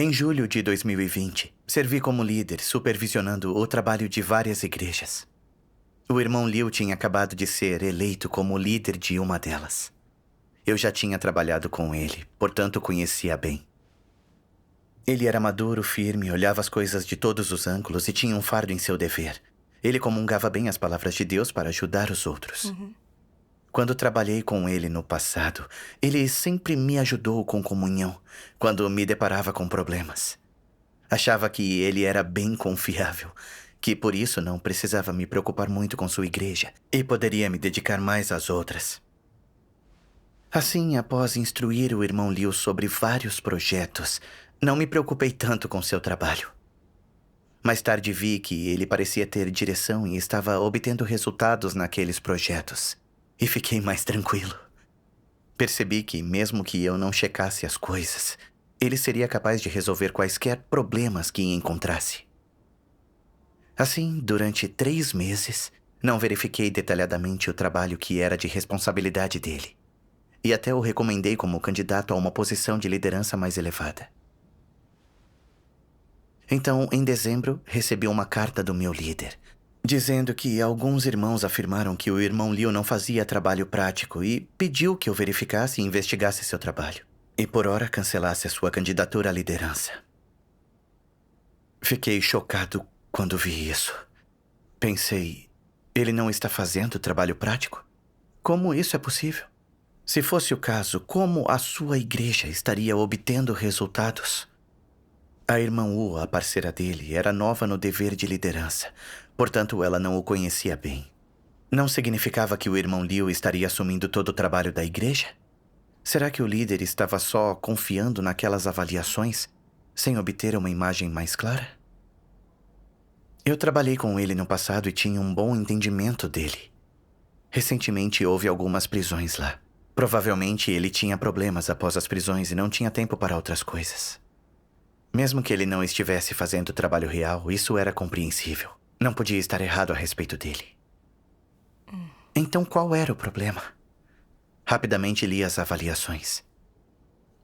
Em julho de 2020, servi como líder, supervisionando o trabalho de várias igrejas. O irmão Liu tinha acabado de ser eleito como líder de uma delas. Eu já tinha trabalhado com ele, portanto o conhecia bem. Ele era maduro, firme, olhava as coisas de todos os ângulos e tinha um fardo em seu dever. Ele comungava bem as palavras de Deus para ajudar os outros. Quando trabalhei com ele no passado, ele sempre me ajudou com comunhão, quando me deparava com problemas. Achava que ele era bem confiável, que por isso não precisava me preocupar muito com sua igreja e poderia me dedicar mais às outras. Assim, após instruir o irmão Liu sobre vários projetos, não me preocupei tanto com seu trabalho. Mais tarde vi que ele parecia ter direção e estava obtendo resultados naqueles projetos. E fiquei mais tranquilo. Percebi que, mesmo que eu não checasse as coisas, ele seria capaz de resolver quaisquer problemas que encontrasse. Assim, durante 3 meses, não verifiquei detalhadamente o trabalho que era de responsabilidade dele. E até o recomendei como candidato a uma posição de liderança mais elevada. Então, em dezembro, recebi uma carta do meu líder, dizendo que alguns irmãos afirmaram que o irmão Liu não fazia trabalho prático e pediu que eu verificasse e investigasse seu trabalho. E por hora cancelasse a sua candidatura à liderança. Fiquei chocado quando vi isso. Pensei, ele não está fazendo trabalho prático? Como isso é possível? Se fosse o caso, como a sua igreja estaria obtendo resultados? A irmã Wu, a parceira dele, era nova no dever de liderança. Portanto, ela não o conhecia bem. Não significava que o irmão Liu estaria assumindo todo o trabalho da igreja? Será que o líder estava só confiando naquelas avaliações, sem obter uma imagem mais clara? Eu trabalhei com ele no passado e tinha um bom entendimento dele. Recentemente houve algumas prisões lá. Provavelmente ele tinha problemas após as prisões e não tinha tempo para outras coisas. Mesmo que ele não estivesse fazendo trabalho real, isso era compreensível. Não podia estar errado a respeito dele. Então qual era o problema? Rapidamente li as avaliações.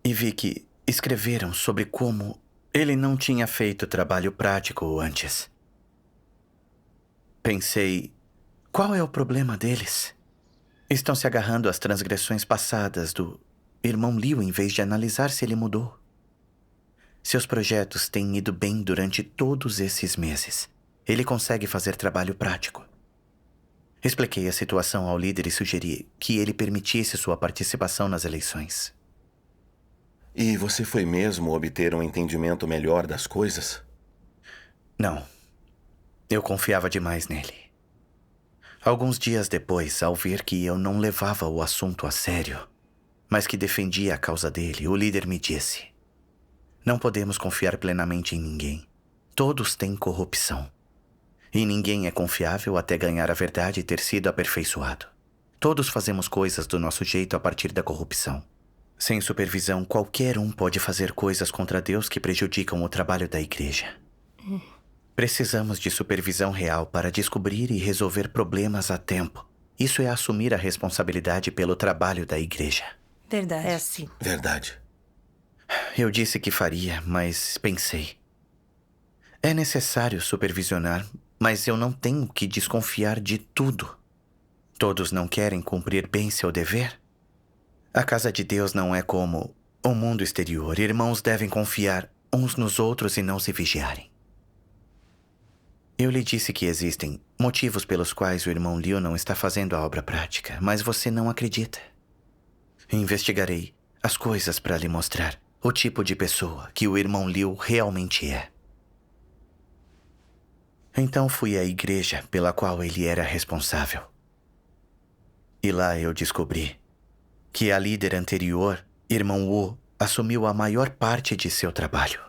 E vi que escreveram sobre como ele não tinha feito trabalho prático antes. Pensei, qual é o problema deles? Estão se agarrando às transgressões passadas do irmão Liu em vez de analisar se ele mudou. Seus projetos têm ido bem durante todos esses meses. Ele consegue fazer trabalho prático. Expliquei a situação ao líder e sugeri que ele permitisse sua participação nas eleições. E você foi mesmo obter um entendimento melhor das coisas? Não. Eu confiava demais nele. Alguns dias depois, ao ver que eu não levava o assunto a sério, mas que defendia a causa dele, o líder me disse: não podemos confiar plenamente em ninguém. Todos têm corrupção. E ninguém é confiável até ganhar a verdade e ter sido aperfeiçoado. Todos fazemos coisas do nosso jeito a partir da corrupção. Sem supervisão, qualquer um pode fazer coisas contra Deus que prejudicam o trabalho da igreja. Precisamos de supervisão real para descobrir e resolver problemas a tempo. Isso é assumir a responsabilidade pelo trabalho da igreja. Verdade. É assim. Verdade. Eu disse que faria, mas pensei. É necessário supervisionar, mas eu não tenho que desconfiar de tudo. Todos não querem cumprir bem seu dever? A casa de Deus não é como o mundo exterior. Irmãos devem confiar uns nos outros e não se vigiarem. Eu lhe disse que existem motivos pelos quais o irmão Liu não está fazendo a obra prática, mas você não acredita. Investigarei as coisas para lhe mostrar o tipo de pessoa que o irmão Liu realmente é. Então fui à igreja pela qual ele era responsável. E lá eu descobri que a líder anterior, irmão Wu, assumiu a maior parte de seu trabalho.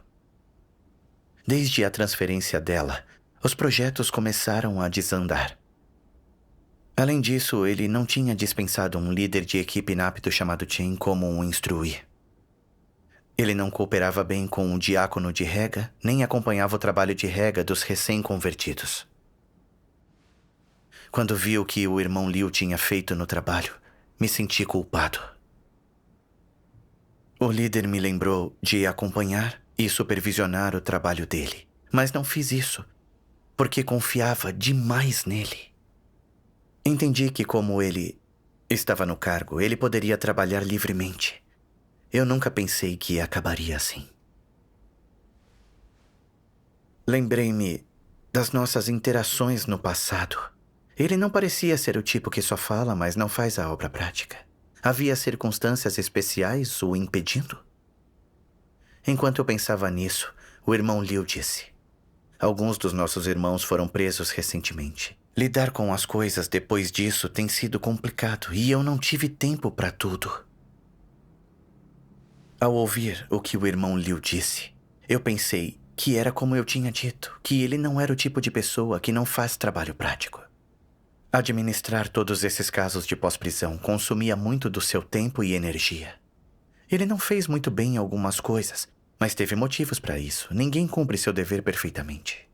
Desde a transferência dela, os projetos começaram a desandar. Além disso, ele não tinha dispensado um líder de equipe inapto chamado Chen como um instruir. Ele não cooperava bem com o diácono de rega, nem acompanhava o trabalho de rega dos recém-convertidos. Quando vi o que o irmão Liu tinha feito no trabalho, me senti culpado. O líder me lembrou de acompanhar e supervisionar o trabalho dele. Mas não fiz isso, porque confiava demais nele. Entendi que, como ele estava no cargo, ele poderia trabalhar livremente. Eu nunca pensei que acabaria assim. Lembrei-me das nossas interações no passado. Ele não parecia ser o tipo que só fala, mas não faz a obra prática. Havia circunstâncias especiais o impedindo? Enquanto eu pensava nisso, o irmão Liu disse: alguns dos nossos irmãos foram presos recentemente. Lidar com as coisas depois disso tem sido complicado e eu não tive tempo para tudo. Ao ouvir o que o irmão Liu disse, eu pensei que era como eu tinha dito, que ele não era o tipo de pessoa que não faz trabalho prático. Administrar todos esses casos de pós-prisão consumia muito do seu tempo e energia. Ele não fez muito bem em algumas coisas, mas teve motivos para isso. Ninguém cumpre seu dever perfeitamente.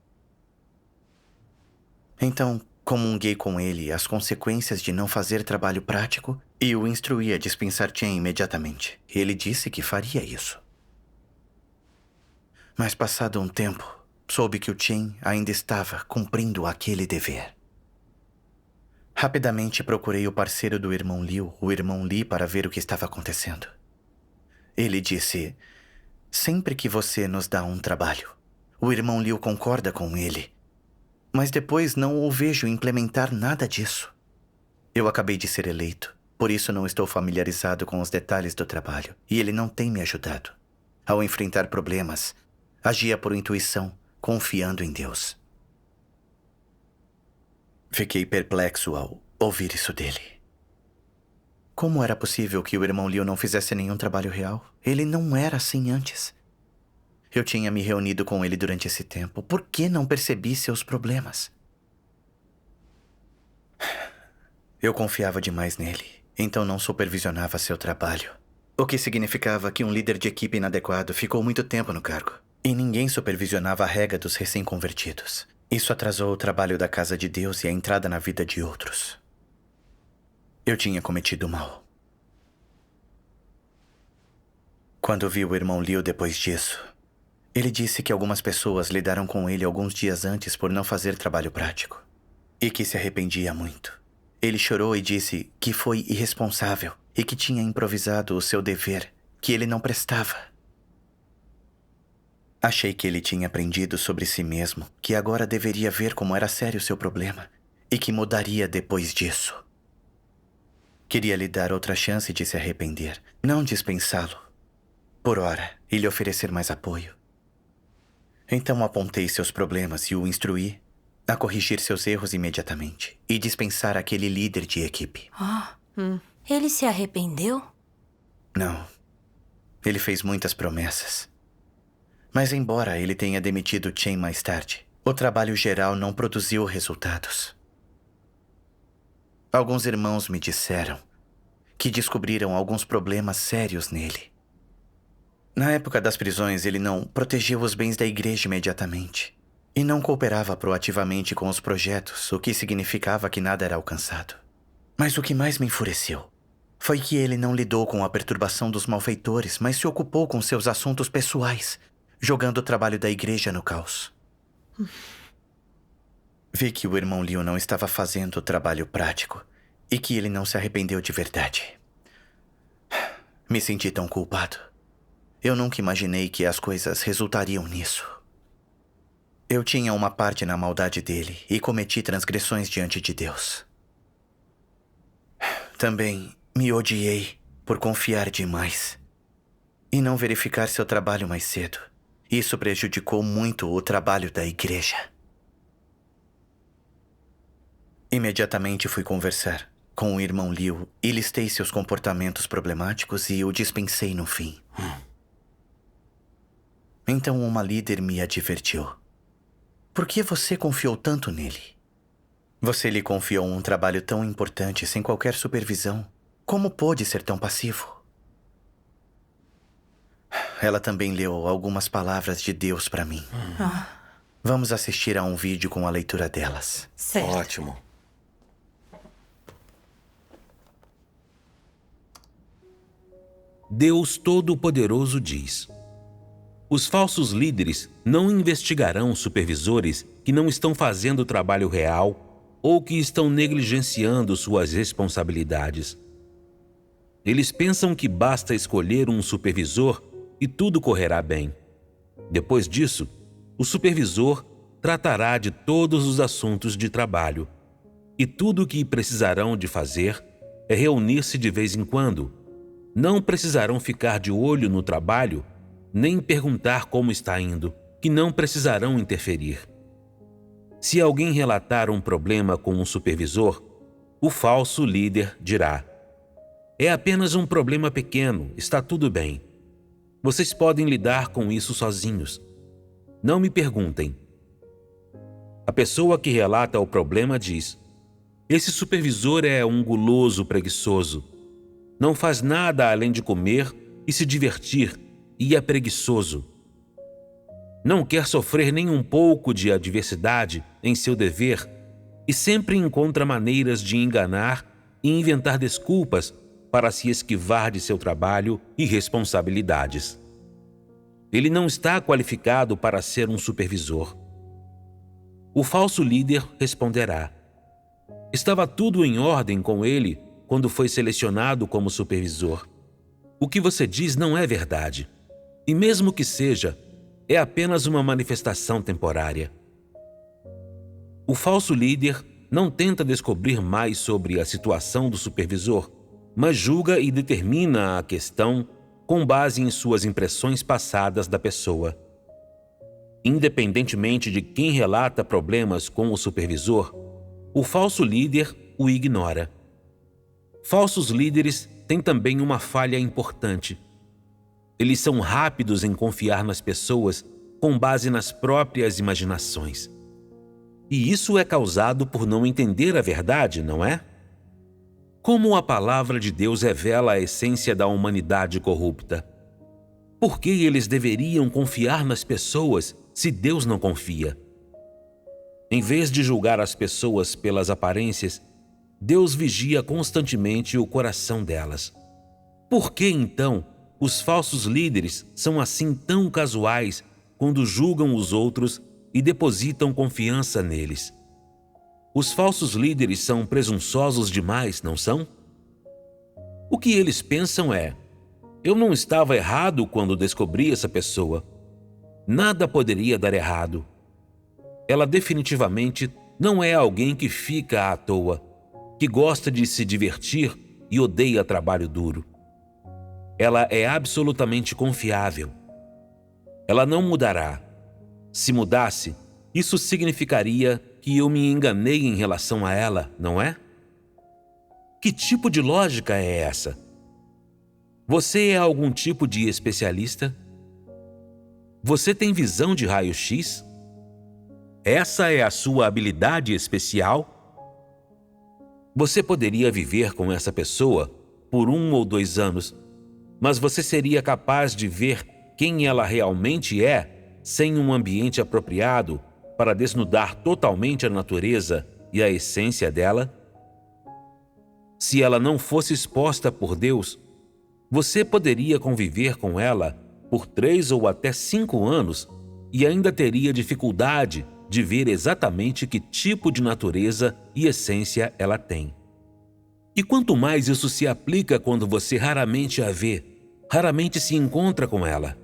Então, comunguei com ele as consequências de não fazer trabalho prático e o instruí a dispensar Chen imediatamente. Ele disse que faria isso. Mas passado um tempo, soube que o Chen ainda estava cumprindo aquele dever. Rapidamente procurei o parceiro do irmão Liu, o irmão Li, para ver o que estava acontecendo. Ele disse: sempre que você nos dá um trabalho, o irmão Liu concorda com ele, mas depois não o vejo implementar nada disso. Eu acabei de ser eleito, por isso não estou familiarizado com os detalhes do trabalho, e ele não tem me ajudado. Ao enfrentar problemas, agia por intuição, confiando em Deus. Fiquei perplexo ao ouvir isso dele. Como era possível que o irmão Liu não fizesse nenhum trabalho real? Ele não era assim antes. Eu tinha me reunido com ele durante esse tempo. Por que não percebi seus problemas? Eu confiava demais nele, então não supervisionava seu trabalho. O que significava que um líder de equipe inadequado ficou muito tempo no cargo. E ninguém supervisionava a rega dos recém-convertidos. Isso atrasou o trabalho da casa de Deus e a entrada na vida de outros. Eu tinha cometido mal. Quando vi o irmão Liu depois disso, ele disse que algumas pessoas lidaram com ele alguns dias antes por não fazer trabalho prático. E que se arrependia muito. Ele chorou e disse que foi irresponsável e que tinha improvisado o seu dever, que ele não prestava. Achei que ele tinha aprendido sobre si mesmo, que agora deveria ver como era sério seu problema e que mudaria depois disso. Queria lhe dar outra chance de se arrepender, não dispensá-lo, por ora, e lhe oferecer mais apoio. Então apontei seus problemas e o instruí a corrigir seus erros imediatamente e dispensar aquele líder de equipe. Ele se arrependeu? Não. Ele fez muitas promessas. Mas embora ele tenha demitido Chen mais tarde, o trabalho geral não produziu resultados. Alguns irmãos me disseram que descobriram alguns problemas sérios nele. Na época das prisões, ele não protegeu os bens da igreja imediatamente e não cooperava proativamente com os projetos, o que significava que nada era alcançado. Mas o que mais me enfureceu foi que ele não lidou com a perturbação dos malfeitores, mas se ocupou com seus assuntos pessoais, jogando o trabalho da igreja no caos. Vi que o irmão Liu não estava fazendo o trabalho prático e que ele não se arrependeu de verdade. Me senti tão culpado. Eu nunca imaginei que as coisas resultariam nisso. Eu tinha uma parte na maldade dele e cometi transgressões diante de Deus. Também me odiei por confiar demais e não verificar seu trabalho mais cedo. Isso prejudicou muito o trabalho da igreja. Imediatamente fui conversar com o irmão Liu e listei seus comportamentos problemáticos e o dispensei no fim. Então uma líder me advertiu. Por que você confiou tanto nele? Você lhe confiou um trabalho tão importante sem qualquer supervisão. Como pôde ser tão passivo? Ela também leu algumas palavras de Deus para mim. Vamos assistir a um vídeo com a leitura delas. Certo. Ótimo. Deus Todo-Poderoso diz: Os falsos líderes não investigarão supervisores que não estão fazendo o trabalho real ou que estão negligenciando suas responsabilidades. Eles pensam que basta escolher um supervisor e tudo correrá bem. Depois disso, o supervisor tratará de todos os assuntos de trabalho e tudo o que precisarão de fazer é reunir-se de vez em quando. Não precisarão ficar de olho no trabalho nem perguntar como está indo, que não precisarão interferir. Se alguém relatar um problema com um supervisor, o falso líder dirá: é apenas um problema pequeno, está tudo bem. Vocês podem lidar com isso sozinhos. Não me perguntem. A pessoa que relata o problema diz: esse supervisor é um guloso preguiçoso. Não faz nada além de comer e se divertir e é preguiçoso. Não quer sofrer nem um pouco de adversidade em seu dever e sempre encontra maneiras de enganar e inventar desculpas para se esquivar de seu trabalho e responsabilidades. Ele não está qualificado para ser um supervisor. O falso líder responderá: estava tudo em ordem com ele quando foi selecionado como supervisor. O que você diz não é verdade. E mesmo que seja, é apenas uma manifestação temporária. O falso líder não tenta descobrir mais sobre a situação do supervisor, mas julga e determina a questão com base em suas impressões passadas da pessoa. Independentemente de quem relata problemas com o supervisor, o falso líder o ignora. Falsos líderes têm também uma falha importante. Eles são rápidos em confiar nas pessoas com base nas próprias imaginações. E isso é causado por não entender a verdade, não é? Como a palavra de Deus revela a essência da humanidade corrupta? Por que eles deveriam confiar nas pessoas se Deus não confia? Em vez de julgar as pessoas pelas aparências, Deus vigia constantemente o coração delas. Por que, então, os falsos líderes são assim tão casuais quando julgam os outros e depositam confiança neles? Os falsos líderes são presunçosos demais, não são? O que eles pensam é: eu não estava errado quando descobri essa pessoa. Nada poderia dar errado. Ela definitivamente não é alguém que fica à toa, que gosta de se divertir e odeia trabalho duro. Ela é absolutamente confiável. Ela não mudará. Se mudasse, isso significaria que eu me enganei em relação a ela, não é? Que tipo de lógica é essa? Você é algum tipo de especialista? Você tem visão de raio-x? Essa é a sua habilidade especial? Você poderia viver com essa pessoa por 1 ou 2 anos, mas você seria capaz de ver quem ela realmente é sem um ambiente apropriado para desnudar totalmente a natureza e a essência dela? Se ela não fosse exposta por Deus, você poderia conviver com ela por 3 ou até 5 anos e ainda teria dificuldade de ver exatamente que tipo de natureza e essência ela tem. E quanto mais isso se aplica quando você raramente a vê, raramente se encontra com ela.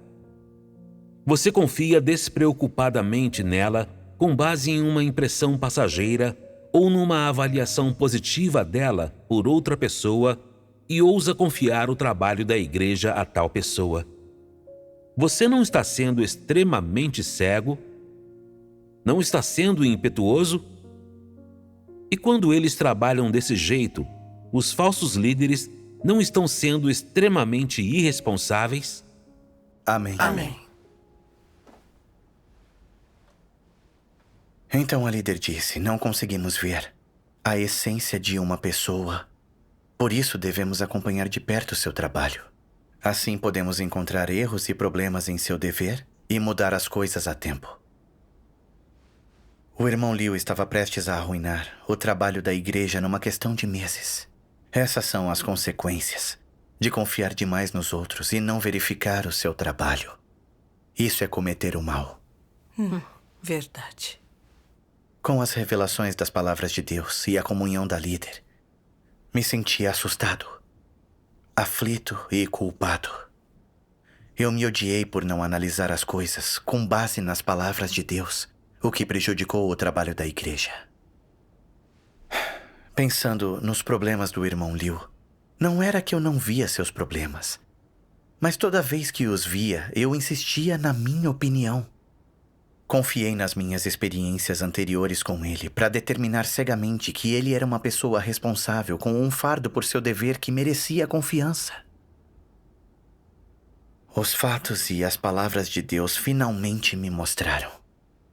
Você confia despreocupadamente nela com base em uma impressão passageira ou numa avaliação positiva dela por outra pessoa e ousa confiar o trabalho da igreja a tal pessoa. Você não está sendo extremamente cego? Não está sendo impetuoso? E quando eles trabalham desse jeito, os falsos líderes não estão sendo extremamente irresponsáveis? Amém. Amém. Então a líder disse: não conseguimos ver a essência de uma pessoa. Por isso devemos acompanhar de perto seu trabalho. Assim podemos encontrar erros e problemas em seu dever e mudar as coisas a tempo. O irmão Liu estava prestes a arruinar o trabalho da igreja numa questão de meses. Essas são as consequências de confiar demais nos outros e não verificar o seu trabalho. Isso é cometer o mal. Verdade. Com as revelações das palavras de Deus e a comunhão da líder, me senti assustado, aflito e culpado. Eu me odiei por não analisar as coisas com base nas palavras de Deus, o que prejudicou o trabalho da igreja. Pensando nos problemas do irmão Liu, não era que eu não via seus problemas, mas toda vez que os via, eu insistia na minha opinião. Confiei nas minhas experiências anteriores com ele para determinar cegamente que ele era uma pessoa responsável com um fardo por seu dever que merecia confiança. Os fatos e as palavras de Deus finalmente me mostraram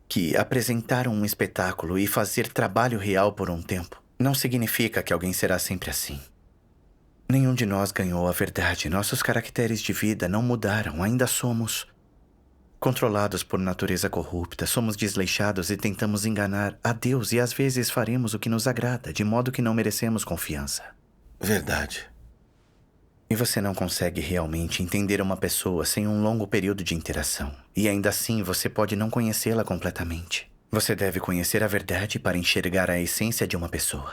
que apresentar um espetáculo e fazer trabalho real por um tempo não significa que alguém será sempre assim. Nenhum de nós ganhou a verdade. Nossos caracteres de vida não mudaram. Ainda somos controlados por natureza corrupta. Somos desleixados e tentamos enganar a Deus. E às vezes faremos o que nos agrada, de modo que não merecemos confiança. Verdade. E você não consegue realmente entender uma pessoa sem um longo período de interação. E ainda assim, você pode não conhecê-la completamente. Você deve conhecer a verdade para enxergar a essência de uma pessoa.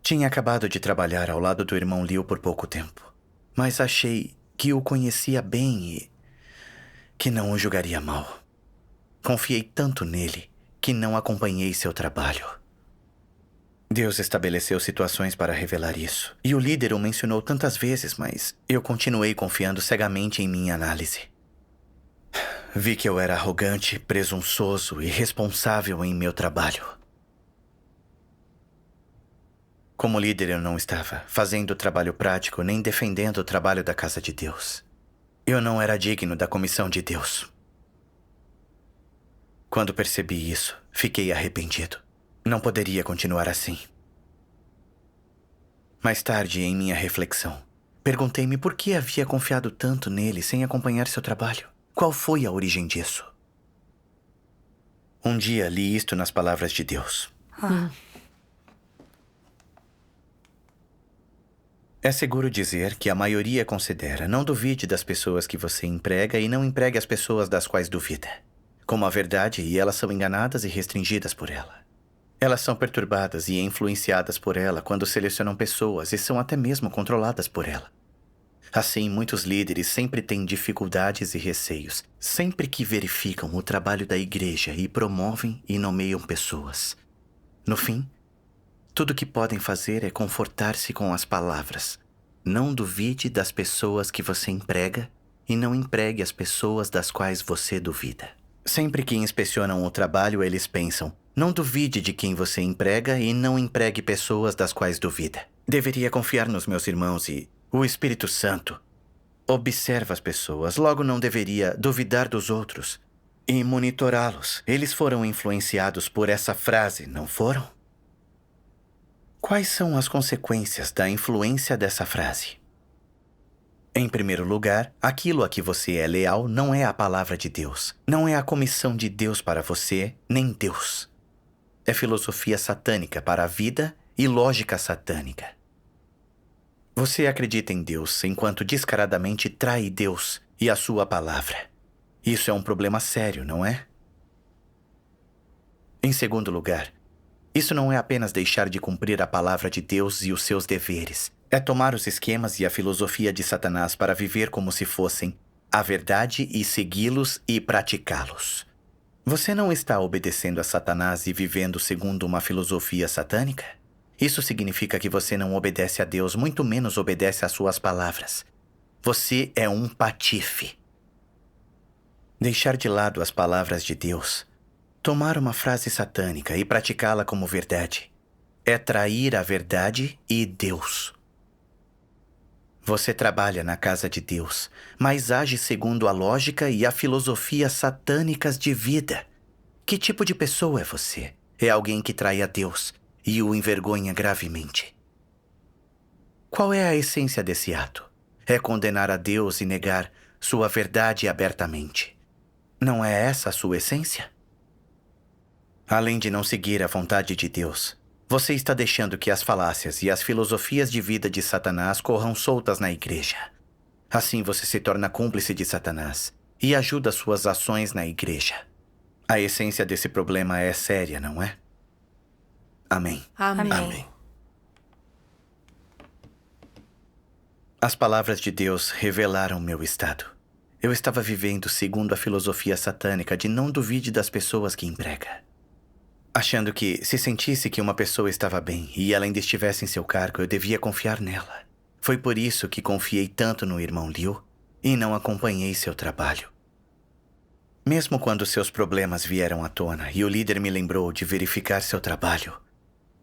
Tinha acabado de trabalhar ao lado do irmão Liu por pouco tempo, mas achei que o conhecia bem e que não o julgaria mal. Confiei tanto nele que não acompanhei seu trabalho. Deus estabeleceu situações para revelar isso, e o líder o mencionou tantas vezes, mas eu continuei confiando cegamente em minha análise. Vi que eu era arrogante, presunçoso e irresponsável em meu trabalho. Como líder, eu não estava fazendo o trabalho prático nem defendendo o trabalho da casa de Deus. Eu não era digno da comissão de Deus. Quando percebi isso, fiquei arrependido. Não poderia continuar assim. Mais tarde, em minha reflexão, perguntei-me por que havia confiado tanto nele sem acompanhar seu trabalho. Qual foi a origem disso? Um dia li isto nas palavras de Deus. É seguro dizer que a maioria considera: não duvide das pessoas que você emprega e não empregue as pessoas das quais duvida. Como a verdade, e elas são enganadas e restringidas por ela. Elas são perturbadas e influenciadas por ela quando selecionam pessoas e são até mesmo controladas por ela. Assim, muitos líderes sempre têm dificuldades e receios, sempre que verificam o trabalho da igreja e promovem e nomeiam pessoas. No fim, tudo que podem fazer é confortar-se com as palavras: não duvide das pessoas que você emprega e não empregue as pessoas das quais você duvida. Sempre que inspecionam o trabalho, eles pensam: não duvide de quem você emprega e não empregue pessoas das quais duvida. Deveria confiar nos meus irmãos e o Espírito Santo observa as pessoas, logo não deveria duvidar dos outros e monitorá-los. Eles foram influenciados por essa frase, não foram? Quais são as consequências da influência dessa frase? Em primeiro lugar, aquilo a que você é leal não é a palavra de Deus. Não é a comissão de Deus para você, nem Deus. É filosofia satânica para a vida e lógica satânica. Você acredita em Deus enquanto descaradamente trai Deus e a sua palavra. Isso é um problema sério, não é? Em segundo lugar, isso não é apenas deixar de cumprir a palavra de Deus e os seus deveres. É tomar os esquemas e a filosofia de Satanás para viver como se fossem a verdade e segui-los e praticá-los. Você não está obedecendo a Satanás e vivendo segundo uma filosofia satânica? Isso significa que você não obedece a Deus, muito menos obedece às suas palavras. Você é um patife. Deixar de lado as palavras de Deus, tomar uma frase satânica e praticá-la como verdade, é trair a verdade e Deus. Você trabalha na casa de Deus, mas age segundo a lógica e a filosofia satânicas de vida. Que tipo de pessoa é você? É alguém que trai a Deus e o envergonha gravemente. Qual é a essência desse ato? É condenar a Deus e negar sua verdade abertamente. Não é essa a sua essência? Além de não seguir a vontade de Deus, você está deixando que as falácias e as filosofias de vida de Satanás corram soltas na igreja. Assim você se torna cúmplice de Satanás e ajuda suas ações na igreja. A essência desse problema é séria, não é? Amém. Amém. Amém. As palavras de Deus revelaram meu estado. Eu estava vivendo segundo a filosofia satânica de não duvide das pessoas que emprega. Achando que, se sentisse que uma pessoa estava bem e ela ainda estivesse em seu cargo, eu devia confiar nela. Foi por isso que confiei tanto no irmão Liu e não acompanhei seu trabalho. Mesmo quando seus problemas vieram à tona e o líder me lembrou de verificar seu trabalho,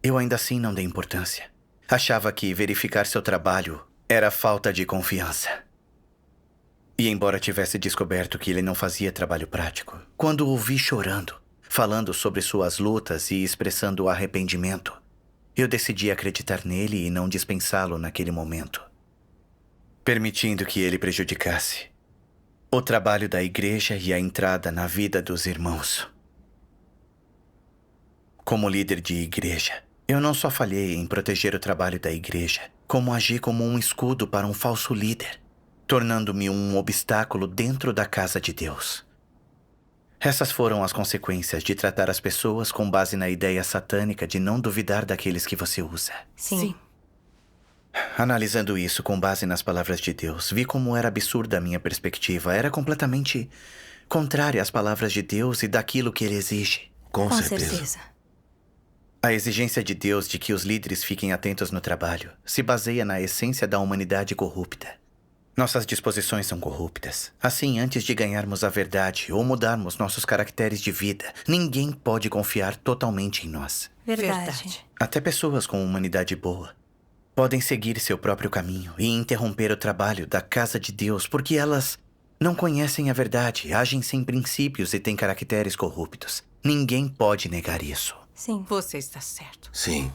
eu ainda assim não dei importância. Achava que verificar seu trabalho era falta de confiança. E embora tivesse descoberto que ele não fazia trabalho prático, quando o ouvi chorando, falando sobre suas lutas e expressando arrependimento, eu decidi acreditar nele e não dispensá-lo naquele momento, permitindo que ele prejudicasse o trabalho da igreja e a entrada na vida dos irmãos. Como líder de igreja, eu não só falhei em proteger o trabalho da igreja, como agi como um escudo para um falso líder, tornando-me um obstáculo dentro da casa de Deus. Essas foram as consequências de tratar as pessoas com base na ideia satânica de não duvidar daqueles que você usa. Sim. Analisando isso com base nas palavras de Deus, vi como era absurda a minha perspectiva. Era completamente contrária às palavras de Deus e daquilo que ele exige. Com Com certeza. certeza. A exigência de Deus de que os líderes fiquem atentos no trabalho se baseia na essência da humanidade corrupta. Nossas disposições são corruptas. Assim, antes de ganharmos a verdade ou mudarmos nossos caracteres de vida, ninguém pode confiar totalmente em nós. Verdade. Até pessoas com humanidade boa podem seguir seu próprio caminho e interromper o trabalho da casa de Deus porque elas não conhecem a verdade, agem sem princípios e têm caracteres corruptos. Ninguém pode negar isso. Sim. Você está certo. Sim.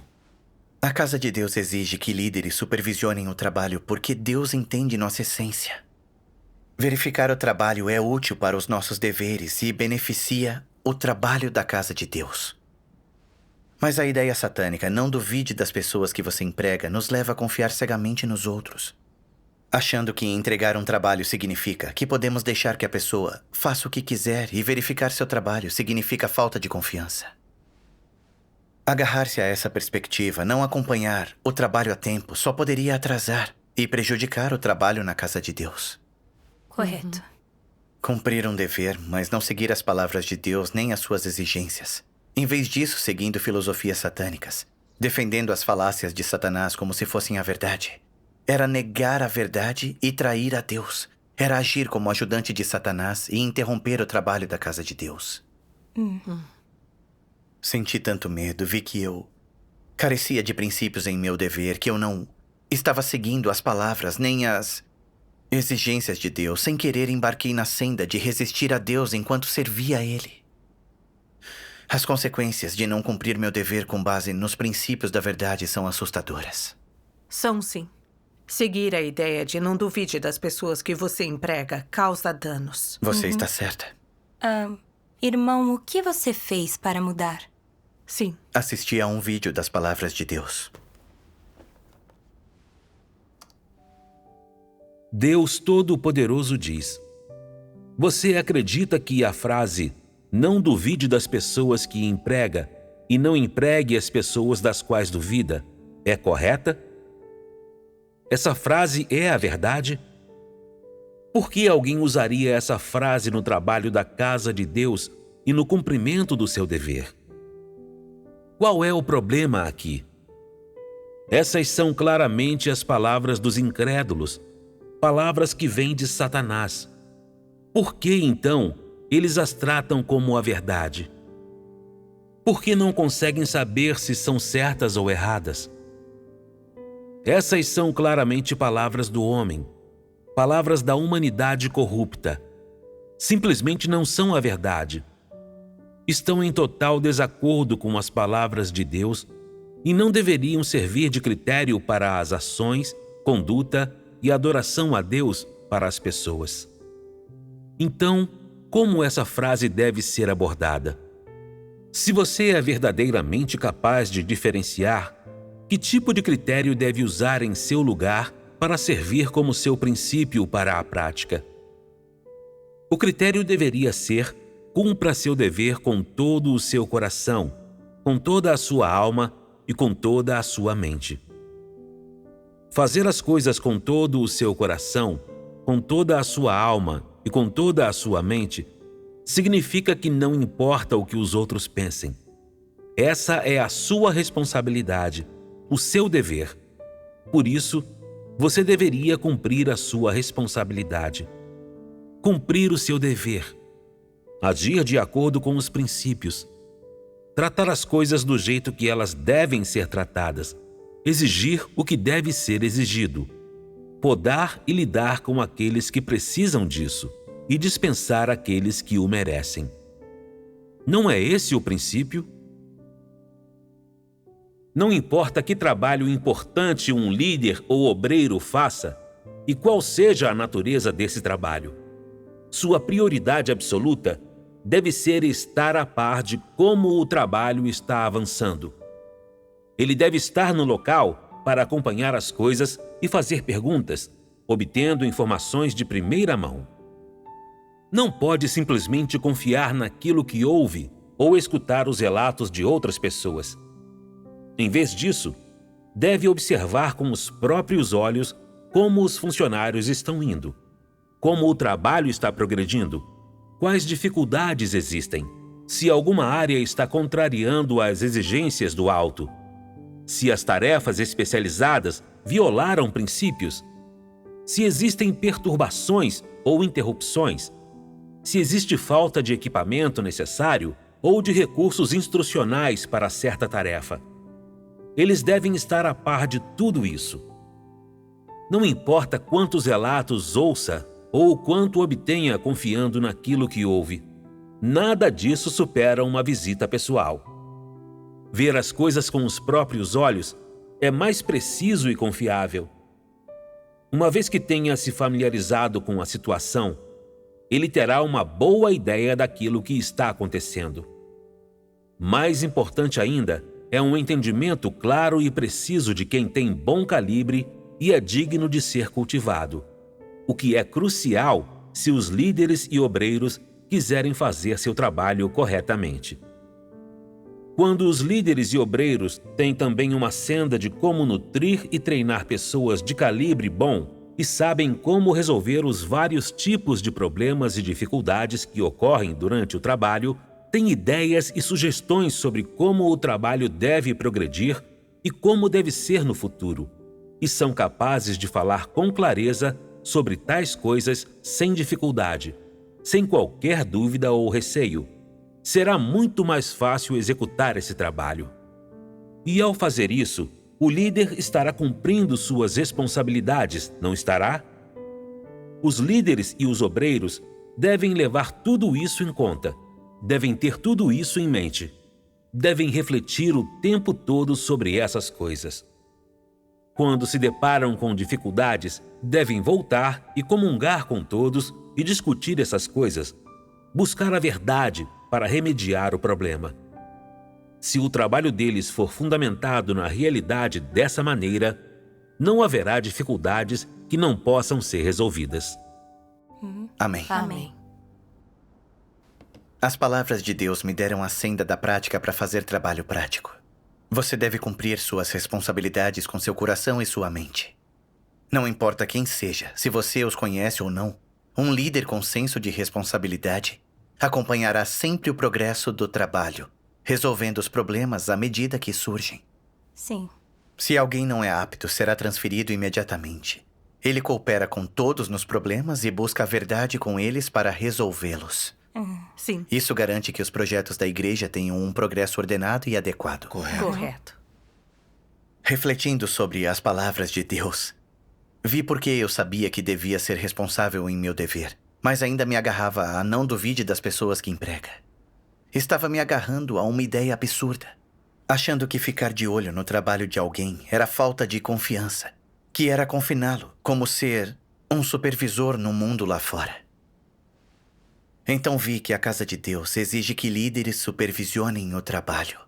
A casa de Deus exige que líderes supervisionem o trabalho porque Deus entende nossa essência. Verificar o trabalho é útil para os nossos deveres e beneficia o trabalho da casa de Deus. Mas a ideia satânica, não duvide das pessoas que você emprega, nos leva a confiar cegamente nos outros, achando que entregar um trabalho significa que podemos deixar que a pessoa faça o que quiser e verificar seu trabalho significa falta de confiança. Agarrar-se a essa perspectiva, não acompanhar o trabalho a tempo, só poderia atrasar e prejudicar o trabalho na casa de Deus. Correto. Cumprir um dever, mas não seguir as palavras de Deus nem as suas exigências. Em vez disso, seguindo filosofias satânicas, defendendo as falácias de Satanás como se fossem a verdade. Era negar a verdade e trair a Deus. Era agir como ajudante de Satanás e interromper o trabalho da casa de Deus. Senti tanto medo, vi que eu carecia de princípios em meu dever, que eu não estava seguindo as palavras nem as exigências de Deus. Sem querer, embarquei na senda de resistir a Deus enquanto servia a Ele. As consequências de não cumprir meu dever com base nos princípios da verdade são assustadoras. São sim. Seguir a ideia de não duvide das pessoas que você emprega causa danos. Você está certa. Irmão, o que você fez para mudar? Sim. Assisti a um vídeo das palavras de Deus. Deus Todo-Poderoso diz: você acredita que a frase "não duvide das pessoas que emprega e não empregue as pessoas das quais duvida" é correta? Essa frase é a verdade? Por que alguém usaria essa frase no trabalho da casa de Deus e no cumprimento do seu dever? Qual é o problema aqui? Essas são claramente as palavras dos incrédulos, palavras que vêm de Satanás. Por que, então, eles as tratam como a verdade? Por que não conseguem saber se são certas ou erradas? Essas são claramente palavras do homem, palavras da humanidade corrupta. Simplesmente não são a verdade. Estão em total desacordo com as palavras de Deus e não deveriam servir de critério para as ações, conduta e adoração a Deus para as pessoas. Então, como essa frase deve ser abordada? Se você é verdadeiramente capaz de diferenciar, que tipo de critério deve usar em seu lugar para servir como seu princípio para a prática. O critério deveria ser: cumpra seu dever com todo o seu coração, com toda a sua alma e com toda a sua mente. Fazer as coisas com todo o seu coração, com toda a sua alma e com toda a sua mente significa que não importa o que os outros pensem. Essa é a sua responsabilidade, o seu dever. Por isso, você deveria cumprir a sua responsabilidade. Cumprir o seu dever. Agir de acordo com os princípios. Tratar as coisas do jeito que elas devem ser tratadas. Exigir o que deve ser exigido. Podar e lidar com aqueles que precisam disso e dispensar aqueles que o merecem. Não é esse o princípio? Não importa que trabalho importante um líder ou obreiro faça e qual seja a natureza desse trabalho. Sua prioridade absoluta deve ser estar a par de como o trabalho está avançando. Ele deve estar no local para acompanhar as coisas e fazer perguntas, obtendo informações de primeira mão. Não pode simplesmente confiar naquilo que ouve ou escutar os relatos de outras pessoas. Em vez disso, deve observar com os próprios olhos como os funcionários estão indo, como o trabalho está progredindo, quais dificuldades existem, se alguma área está contrariando as exigências do alto, se as tarefas especializadas violaram princípios, se existem perturbações ou interrupções, se existe falta de equipamento necessário ou de recursos instrucionais para certa tarefa. Eles devem estar a par de tudo isso. Não importa quantos relatos ouça ou quanto obtenha confiando naquilo que ouve, nada disso supera uma visita pessoal. Ver as coisas com os próprios olhos é mais preciso e confiável. Uma vez que tenha se familiarizado com a situação, ele terá uma boa ideia daquilo que está acontecendo. Mais importante ainda é um entendimento claro e preciso de quem tem bom calibre e é digno de ser cultivado, o que é crucial se os líderes e obreiros quiserem fazer seu trabalho corretamente. Quando os líderes e obreiros têm também uma senda de como nutrir e treinar pessoas de calibre bom e sabem como resolver os vários tipos de problemas e dificuldades que ocorrem durante o trabalho, têm ideias e sugestões sobre como o trabalho deve progredir e como deve ser no futuro, e são capazes de falar com clareza sobre tais coisas sem dificuldade, sem qualquer dúvida ou receio. Será muito mais fácil executar esse trabalho. E ao fazer isso, o líder estará cumprindo suas responsabilidades, não estará? Os líderes e os obreiros devem levar tudo isso em conta, devem ter tudo isso em mente, devem refletir o tempo todo sobre essas coisas. Quando se deparam com dificuldades, devem voltar e comungar com todos e discutir essas coisas, buscar a verdade para remediar o problema. Se o trabalho deles for fundamentado na realidade dessa maneira, não haverá dificuldades que não possam ser resolvidas. Amém. Amém. As palavras de Deus me deram a senda da prática para fazer trabalho prático. Você deve cumprir suas responsabilidades com seu coração e sua mente. Não importa quem seja, se você os conhece ou não, um líder com senso de responsabilidade acompanhará sempre o progresso do trabalho, resolvendo os problemas à medida que surgem. Sim. Se alguém não é apto, será transferido imediatamente. Ele coopera com todos nos problemas e busca a verdade com eles para resolvê-los. Sim. Isso garante que os projetos da igreja tenham um progresso ordenado e adequado. Correto. Refletindo sobre as palavras de Deus, vi porque eu sabia que devia ser responsável em meu dever, mas ainda me agarrava a não duvide das pessoas que emprega. Estava me agarrando a uma ideia absurda, achando que ficar de olho no trabalho de alguém era falta de confiança, que era confiná-lo, como ser um supervisor no mundo lá fora. Então vi que a casa de Deus exige que líderes supervisionem o trabalho,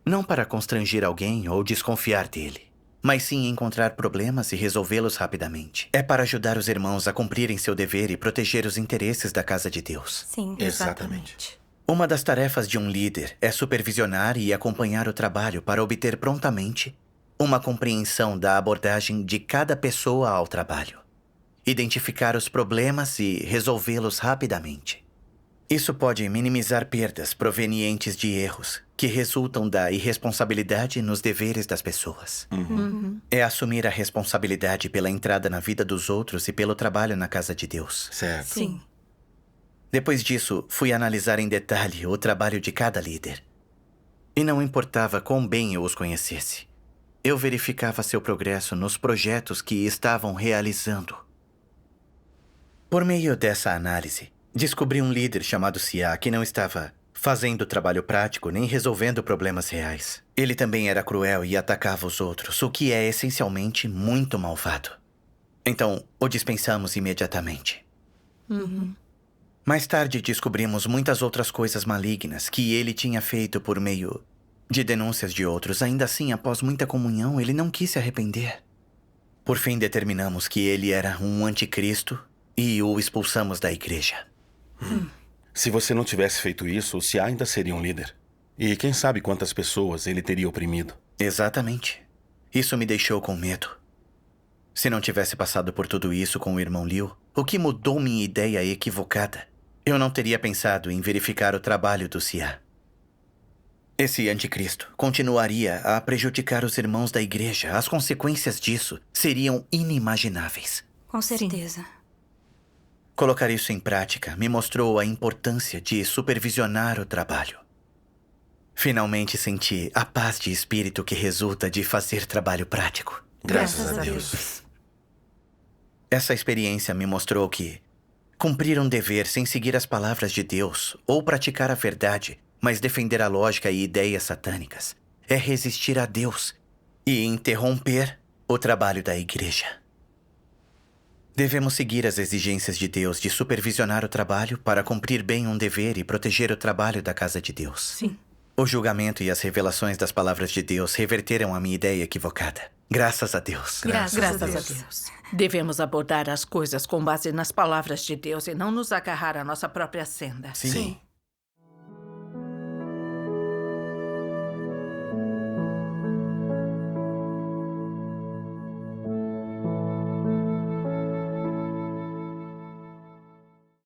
não para constranger alguém ou desconfiar dele, mas sim encontrar problemas e resolvê-los rapidamente. É para ajudar os irmãos a cumprirem seu dever e proteger os interesses da casa de Deus. Sim. Exatamente. Uma das tarefas de um líder é supervisionar e acompanhar o trabalho para obter prontamente uma compreensão da abordagem de cada pessoa ao trabalho, identificar os problemas e resolvê-los rapidamente. Isso pode minimizar perdas provenientes de erros que resultam da irresponsabilidade nos deveres das pessoas. É assumir a responsabilidade pela entrada na vida dos outros e pelo trabalho na casa de Deus. Certo. Sim. Depois disso, fui analisar em detalhe o trabalho de cada líder. E não importava quão bem eu os conhecesse, eu verificava seu progresso nos projetos que estavam realizando. Por meio dessa análise, descobri um líder chamado Sia que não estava fazendo trabalho prático nem resolvendo problemas reais. Ele também era cruel e atacava os outros, o que é essencialmente muito malvado. Então, o dispensamos imediatamente. Mais tarde, descobrimos muitas outras coisas malignas que ele tinha feito por meio de denúncias de outros. Ainda assim, após muita comunhão, ele não quis se arrepender. Por fim, determinamos que ele era um anticristo e o expulsamos da igreja. Se você não tivesse feito isso, o Sia ainda seria um líder. E quem sabe quantas pessoas ele teria oprimido. Exatamente. Isso me deixou com medo. Se não tivesse passado por tudo isso com o irmão Liu, o que mudou minha ideia equivocada? Eu não teria pensado em verificar o trabalho do Sia. Esse anticristo continuaria a prejudicar os irmãos da igreja. As consequências disso seriam inimagináveis. Com certeza. Colocar isso em prática me mostrou a importância de supervisionar o trabalho. Finalmente senti a paz de espírito que resulta de fazer trabalho prático. Graças a Deus. Essa experiência me mostrou que cumprir um dever sem seguir as palavras de Deus ou praticar a verdade, mas defender a lógica e ideias satânicas, é resistir a Deus e interromper o trabalho da igreja. Devemos seguir as exigências de Deus de supervisionar o trabalho para cumprir bem um dever e proteger o trabalho da casa de Deus. Sim. O julgamento e as revelações das palavras de Deus reverteram a minha ideia equivocada. Graças a Deus. Graças a Deus. Devemos abordar as coisas com base nas palavras de Deus e não nos agarrar à nossa própria senda. Sim.